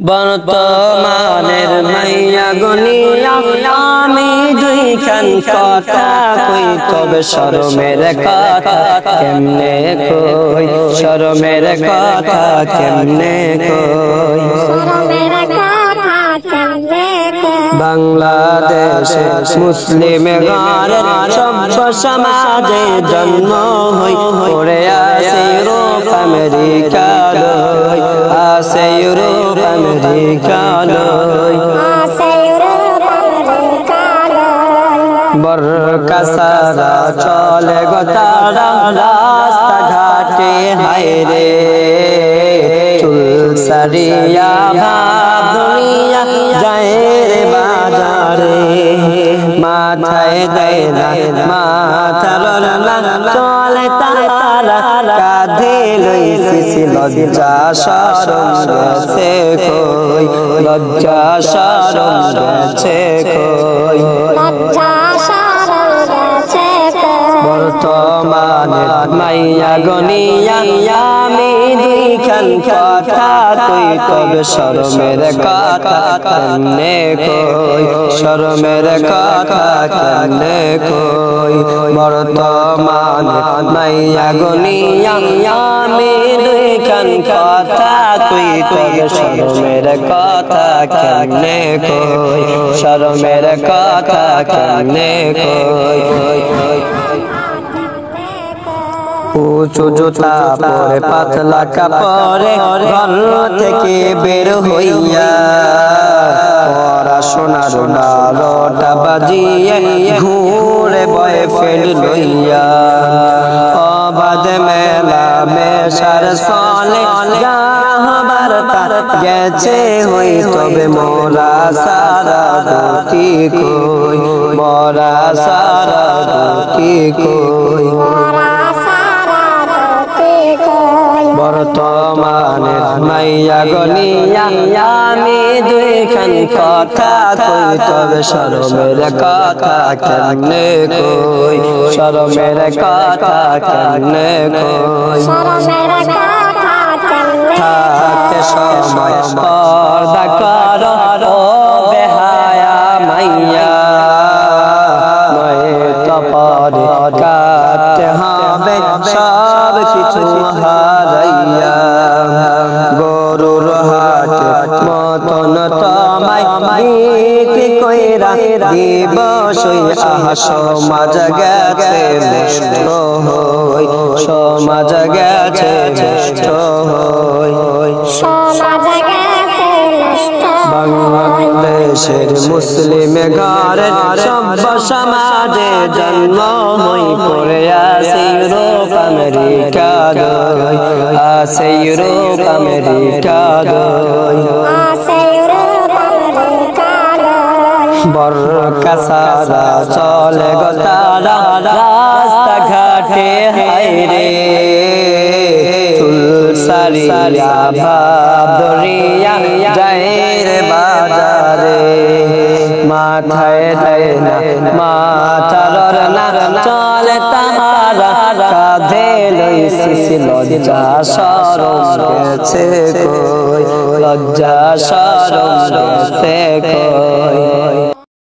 বর্তমানের মাইয়া গনিয়া আমি দুইখান কথা কই, তবে শরমের কথা কেমনে কই, শরমের কথা কেমনে কই। বাংলাদেশে মুসলিম ঘরের সভ্য সমাজে জন্ম হই, পড়ে আছে ইউরোপ আমেরিকা লই, আছে ইউরোপ আমেরিকা লই। বরকা সারা চলে গো তারা রাস্তা ঘাটে, হায় রে চুল সারিয়া ভাব দুনিয়া যায় রে বাজারে। মাথায় দেয় না মাথার না চলে তারা, কাঁধে লইছি লজ্জা শরম গেছে কই, লজ্জা শরম গেছে কই। বর্তমানে মাইয়া গনিয়া আমি দুইখান কথা কই, তবে শরমের কথা কেমনে কই, শরমের কথা কেমনে কই। বর্তমানে মাইয়া গনিয়া আমি দুইখান কথা কই, তবে শরমের কথা কেমনে কই, শরমের কথা কেমনে কই। উঁচু জুতা পরে পাতলা কাপড়ে ঘর থেকে বের হইয়া, পড়াশোনার বারোটা বাজিয়ে ঘুরে বয়ফ্রেন্ড লইয়া। অবাধ মেলা মেশার সলে গাহবার গেছে হই, তবে মোরা সারা গতি কই, মোরা সারা গতি কই। বর্তমানে মাইয়া গনিয়া আমি দুইখান কথা কই, তবে শরমের কথা কেমনে কই, শরমের কথা কেমনে কই। থাকে সময় পর্দা কর ও বেহায়া মাইয়া, নয়তো পরে কাটতে হবে সব কিছু হারাইয়া। গরুর হাটে মতন তোমায় বিক্রি কইরা দিব সই, আহা সমাজ গেছে নষ্ট হই, সমাজ গেছে নষ্ট হই। বাংলাদেশের মুসলিম ঘরের সভ্য সমাজে জন্ম হই, পড়ে আছে ইউরোপ আমেরিকা লই, আছে ইউরোপ আমেরিকা লই। বরকা সারা চলে গো তারা রাস্তা ঘাটে, হায় রে চুল সারিয়া ভাব দরিয়া যায় রে বাজারে। মাথায় দেয় না মাথার না চলে তারা, কাঁধে লইছি লজ্জা শরম গেছে কই, লজ্জা শরম গেছে কই।